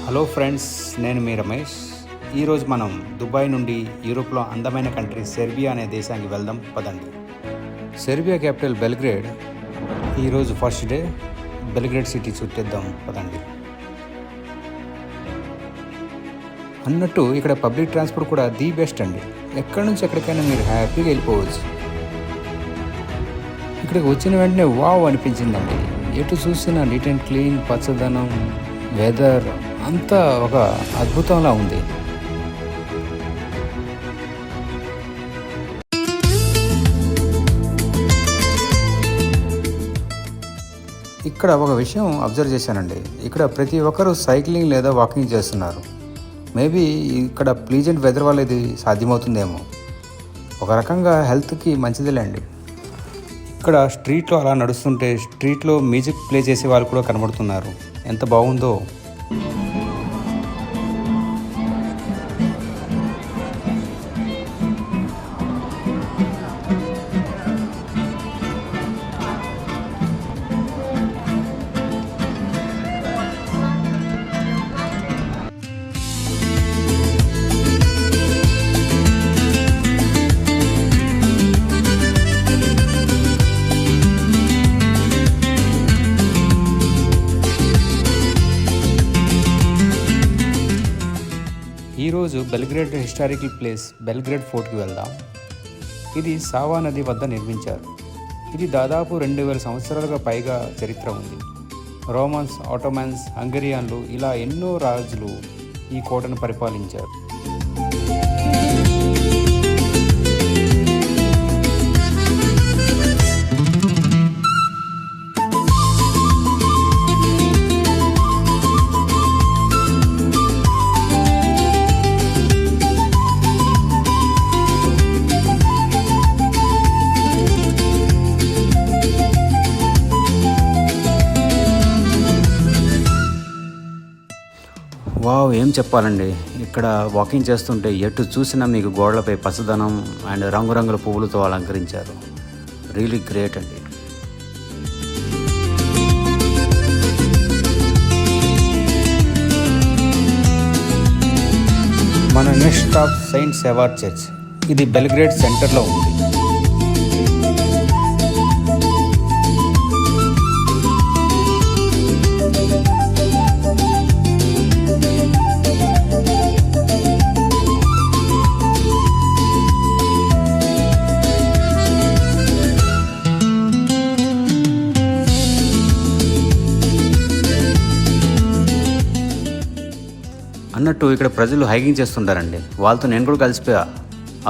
Hello friends, నేను మీ రమేష్. ఈరోజు మనం దుబాయ్ నుండి యూరోప్లో అందమైన కంట్రీ సెర్బియా అనే దేశానికి వెళ్దాం పదండి. Serbia capital Belgrade. ఈరోజు ఫస్ట్ డే. బెల్గ్రేడ్ సిటీ చుట్టేద్దాం పదండి. అన్నట్టు ఇక్కడ పబ్లిక్ ట్రాన్స్పోర్ట్ కూడా ది బెస్ట్ అండి. ఎక్కడి నుంచి ఎక్కడికైనా మీరు హ్యాపీగా వెళ్ళిపోవచ్చు. ఇక్కడికి వచ్చిన వెంటనే వావ్ అనిపించిందండి. ఎటు చూసినా నీట్ అండ్ క్లీన్, పచ్చదనం, వెదర్ అంతా ఒక అద్భుతంలా ఉంది. ఇక్కడ ఒక విషయం అబ్జర్వ్ చేశానండి. ఇక్కడ ప్రతి ఒక్కరూ సైక్లింగ్ లేదా వాకింగ్ చేస్తున్నారు. మేబీ ఇక్కడ ప్లీజెంట్ వెదర్ వల్ల ఇది సాధ్యమవుతుందేమో. ఒక రకంగా హెల్త్కి మంచిదిలేండి. ఇక్కడ స్ట్రీట్లో అలా నడుస్తుంటే స్ట్రీట్లో మ్యూజిక్ ప్లే చేసే వాళ్ళు కూడా కనబడుతున్నారు. ఎంత బాగుందో. ఈరోజు బెల్గ్రేడ్ హిస్టారికల్ ప్లేస్ బెల్గ్రేడ్ ఫోర్ట్కి వెళ్దాం. ఇది సావా నది వద్ద నిర్మించారు. ఇది దాదాపు 2000 సంవత్సరాలుగా పైగా చరిత్ర ఉంది. రోమన్స్, ఆటోమన్స్, హంగరియన్లు ఇలా ఎన్నో రాజులు ఈ కోటను పరిపాలించారు. వావ్, ఏం చెప్పాలండి. ఇక్కడ వాకింగ్ చేస్తుంటే ఎటు చూసినా మీకు గోడలపై పచ్చదనం అండ్ రంగురంగుల పువ్వులతో అలంకరించారు. రియలీ గ్రేట్ అండి. మన నెక్స్ట్ స్టాప్ సెయింట్ సేవార్ చర్చ్. ఇది బెల్గ్రేడ్ సెంటర్లో ఉంది. అన్నట్టు ఇక్కడ ప్రజలు హైకింగ్ చేస్తుంటారండి. వాళ్ళతో నేను కూడా కలిసిపోయా.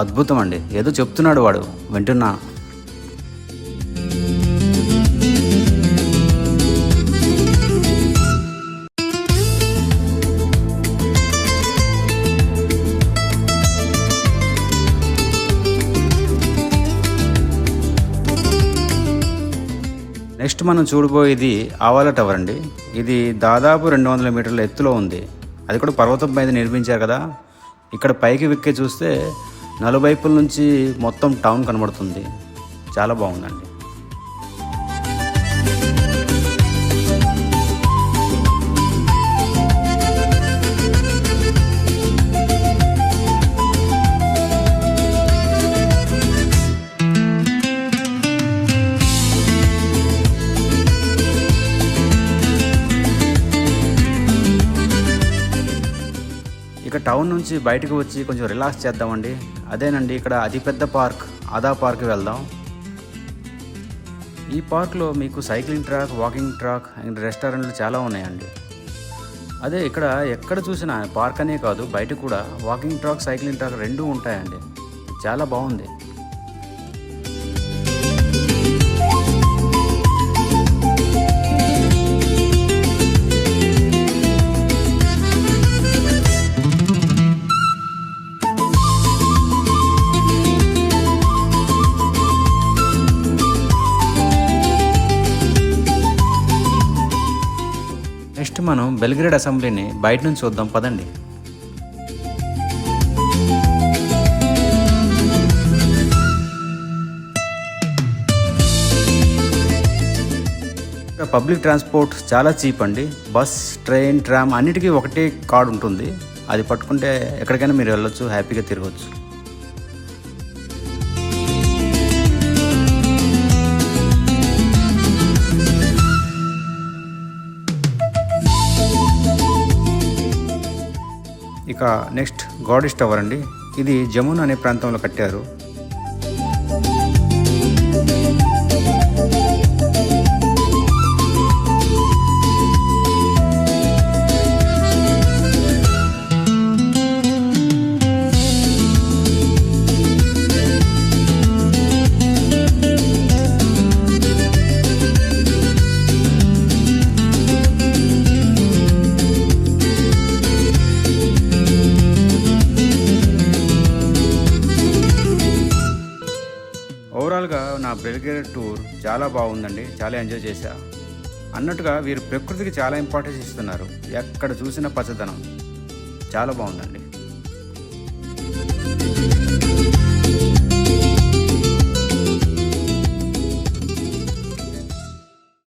అద్భుతం అండి. ఏదో చెప్తున్నాడు వాడు, వింటున్నా. నెక్స్ట్ మనం చూడబోయేది ఆవాల టవర్ అండి. ఇది దాదాపు 200 మీటర్ల ఎత్తులో ఉంది. అది కూడా పర్వతం మీద నిర్మించారు కదా. ఇక్కడ పైకి వెక్కి చూస్తే నలువైపుల నుంచి మొత్తం టౌన్ కనబడుతుంది. చాలా బాగుందండి. ఇక టౌన్ నుంచి బయటకు వచ్చి కొంచెం రిలాక్స్ చేద్దామండి. అదేనండి ఇక్కడ అతిపెద్ద పార్క్ ఆదా పార్క్కి వెళ్దాం. ఈ పార్క్లో మీకు cycling track, walking track and రెస్టారెంట్లు చాలా ఉన్నాయండి. అదే ఇక్కడ ఎక్కడ చూసినా పార్క్ అనే కాదు, బయట కూడా వాకింగ్ ట్రాక్, సైక్లింగ్ ట్రాక్ రెండూ ఉంటాయండి. చాలా బాగుంది. నెక్స్ట్ మనం బెల్గ్రేడ్ అసెంబ్లీని బయట నుంచి చూద్దాం పదండి. పబ్లిక్ ట్రాన్స్పోర్ట్ చాలా చీప్ అండి. బస్, ట్రైన్, ట్రామ్ అన్నిటికీ ఒకటే కార్డు ఉంటుంది. అది పట్టుకుంటే ఎక్కడికైనా మీరు వెళ్ళొచ్చు, హ్యాపీగా తిరగవచ్చు. ఇక నెక్స్ట్ గాడెస్ టవర్ అండి. ఇది జమున్ అనే ప్రాంతంలో కట్టారు. ఓవరాల్గా నా బెల్గ్రేడ్ టూర్ చాలా బాగుందండి. చాలా ఎంజాయ్ చేశా. అన్నట్టుగా వీరు ప్రకృతికి చాలా ఇంపార్టెన్స్ ఇస్తున్నారు. ఎక్కడ చూసినా పచ్చదనం చాలా బాగుందండి.